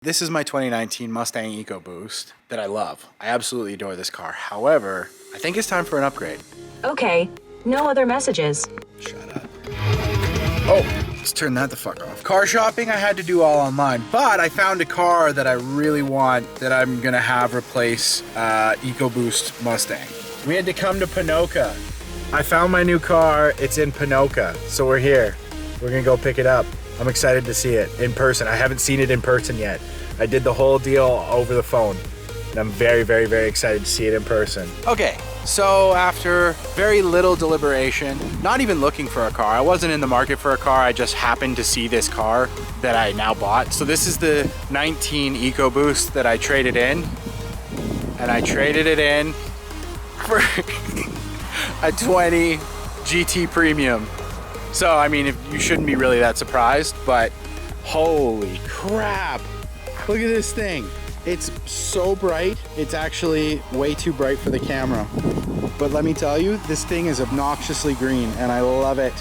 This is my 2019 Mustang Ecoboost that I love. I absolutely adore this car. However, I think it's time for an upgrade. Okay, no other messages. Shut up. Oh, let's turn that the fuck off. Car shopping I had to do all online, but I found a car that I really want that I'm gonna have replace Ecoboost Mustang. We had to come to Ponoka. I found my new car, it's in Ponoka, so we're here. We're gonna go pick it up. I'm excited to see it in person. I haven't seen it in person yet. I did the whole deal over the phone. And I'm very, very, very excited to see it in person. Okay, so after very little deliberation, not even looking for a car, I wasn't in the market for a car, I just happened to see this car that I now bought. So this is the 19 Ecoboost that I traded in. And I traded it in for a 20 GT Premium. So, I mean, you shouldn't be really that surprised, but holy crap. Look at this thing. It's so bright. It's actually way too bright for the camera. But let me tell you, this thing is obnoxiously green and I love it.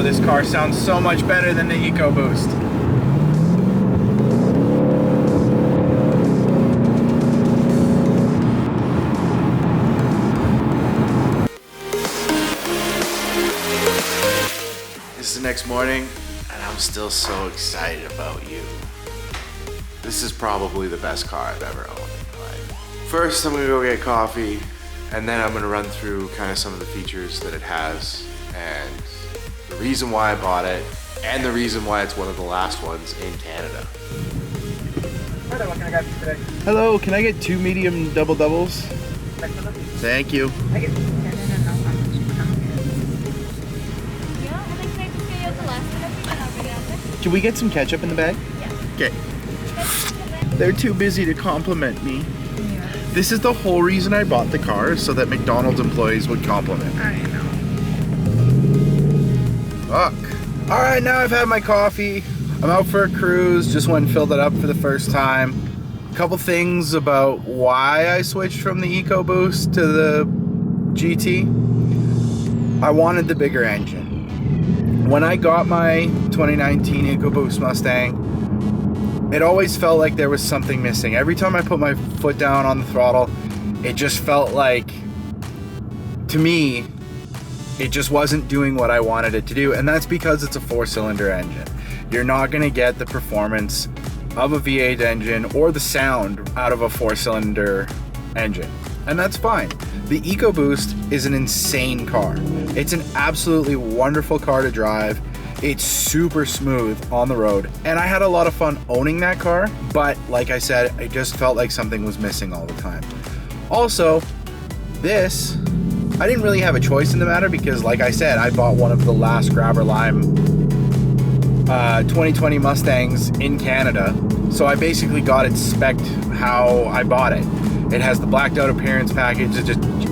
This car sounds so much better than the Ecoboost. This is the next morning and I'm still so excited about you. This is probably the best car I've ever owned in my life. First I'm gonna go get coffee and then I'm gonna run through kind of some of the features that it has and the reason why I bought it, and the reason why it's one of the last ones in Canada. Hi there, what can I get today? Hello, can I get 2 medium double doubles? Thank you. Can we get some ketchup in the bag? Yeah. Okay. They're too busy to compliment me. Yeah. This is the whole reason I bought the car, so that McDonald's employees would compliment me. I know. Fuck. All right, now I've had my coffee. I'm out for a cruise, just went and filled it up for the first time. A couple things about why I switched from the Ecoboost to the GT. I wanted the bigger engine. When I got my 2019 Ecoboost Mustang, it always felt like there was something missing. Every time I put my foot down on the throttle, it just felt like, to me, it just wasn't doing what I wanted it to do, and that's because it's a 4-cylinder engine. You're not gonna get the performance of a V8 engine or the sound out of a 4-cylinder engine, and that's fine. The Ecoboost is an insane car. It's an absolutely wonderful car to drive. It's super smooth on the road, and I had a lot of fun owning that car, but like I said, it just felt like something was missing all the time. Also, this, I didn't really have a choice in the matter because, like I said, I bought one of the last Grabber Lime 2020 Mustangs in Canada. So I basically got it spec'd how I bought it. It has the blacked out appearance package.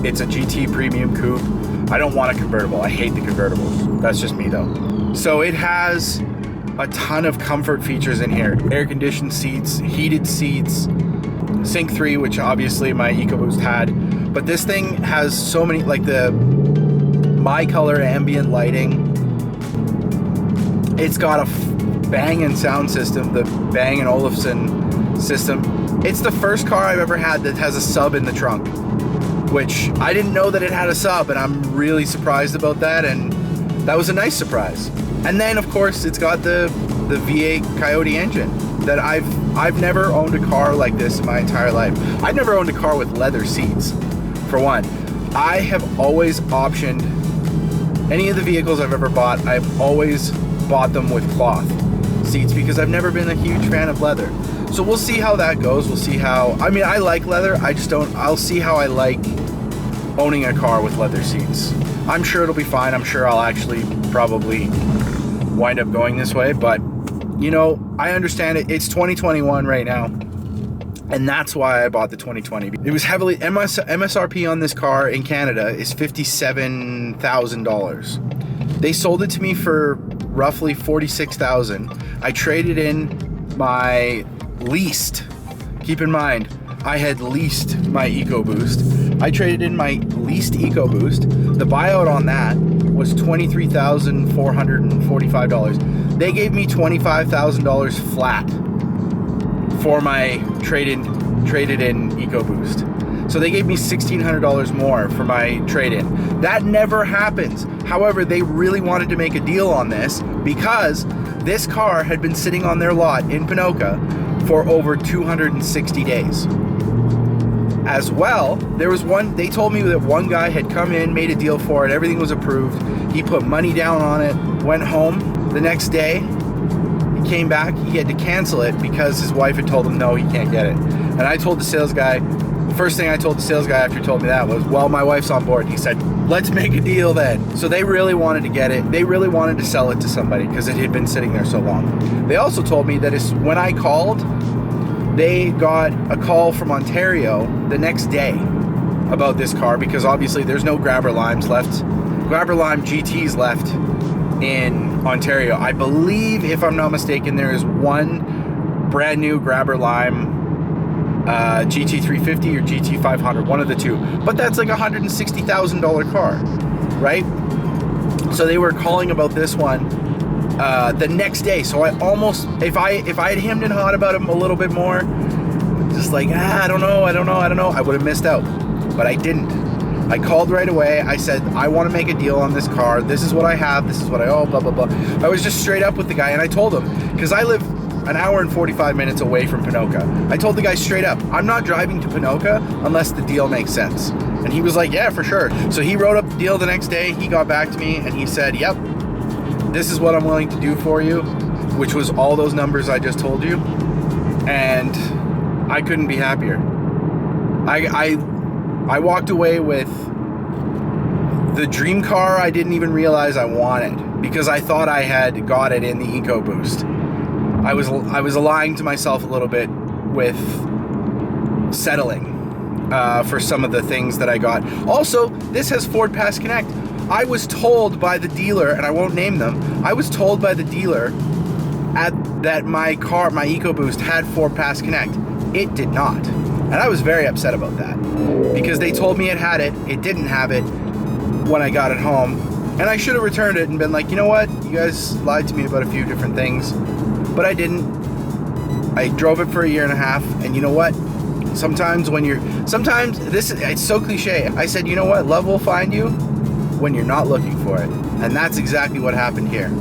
It's a GT premium coupe. I don't want a convertible. I hate the convertibles. That's just me though. So it has a ton of comfort features in here. Air conditioned seats, heated seats, Sync 3, which obviously my Ecoboost had. But this thing has so many, like the MyColor ambient lighting. It's got a Bang & sound system, the Bang & Olufsen system. It's the first car I've ever had that has a sub in the trunk, which I didn't know that it had a sub, and I'm really surprised about that, and that was a nice surprise. And then, of course, it's got the V8 Coyote engine that I've never owned a car like this in my entire life. I've never owned a car with leather seats. For one, I have always optioned any of the vehicles I've ever bought. I've always bought them with cloth seats because I've never been a huge fan of leather. So we'll see how that goes. We'll see how, I mean, I like leather. I just don't, I'll see how I like owning a car with leather seats. I'm sure it'll be fine. I'm sure I'll actually probably wind up going this way, but you know, I understand it. It's 2021 right now. And that's why I bought the 2020. It was heavily, MSRP on this car in Canada is $57,000. They sold it to me for roughly $46,000. I traded in my leased, keep in mind, I had leased my Ecoboost. I traded in my leased Ecoboost. The buyout on that was $23,445. They gave me $25,000 flat for my traded in Ecoboost. So they gave me $1,600 more for my trade-in. That never happens. However, they really wanted to make a deal on this because this car had been sitting on their lot in Pinoca for over 260 days. As well, there was they told me that one guy had come in, made a deal for it, everything was approved. He put money down on it, went home. The next day, he came back, he had to cancel it because his wife had told him, no, he can't get it. And I told the sales guy, the first thing I told the sales guy after he told me that was, well, my wife's on board. He said, let's make a deal then. So they really wanted to get it. They really wanted to sell it to somebody because it had been sitting there so long. They also told me that when I called, they got a call from Ontario the next day about this car because obviously there's no Grabber Limes left. Grabber Lime GTs left in Ontario. I believe, if I'm not mistaken, there is one brand new Grabber Lime GT350 or GT500, one of the two. But that's like a $160,000 car, right? So they were calling about this one the next day. So I almost, if I had hemmed and hawed about him a little bit more, just like, I don't know, I would have missed out. But I didn't. I called right away. I said, I want to make a deal on this car. This is what I have. This is what I owe, blah, blah, blah. I was just straight up with the guy, and I told him, because I live an hour and 45 minutes away from Pinoca. I told the guy straight up, I'm not driving to Pinoca unless the deal makes sense. And he was like, yeah, for sure. So he wrote up the deal the next day. He got back to me, and he said, yep, this is what I'm willing to do for you, which was all those numbers I just told you. And I couldn't be happier. I walked away with the dream car I didn't even realize I wanted because I thought I had got it in the Ecoboost. I was lying to myself a little bit with settling for some of the things that I got. Also, this has Ford Pass Connect. I was told by the dealer, and I won't name them, I was told by the dealer that my car, my Ecoboost, had Ford Pass Connect. It did not. And I was very upset about that because they told me it had it. It didn't have it when I got it home. And I should have returned it and been like, you know what? You guys lied to me about a few different things, but I didn't. I drove it for a year and a half, and you know what? Sometimes it's so cliche. I said, you know what? Love will find you when you're not looking for it. And that's exactly what happened here.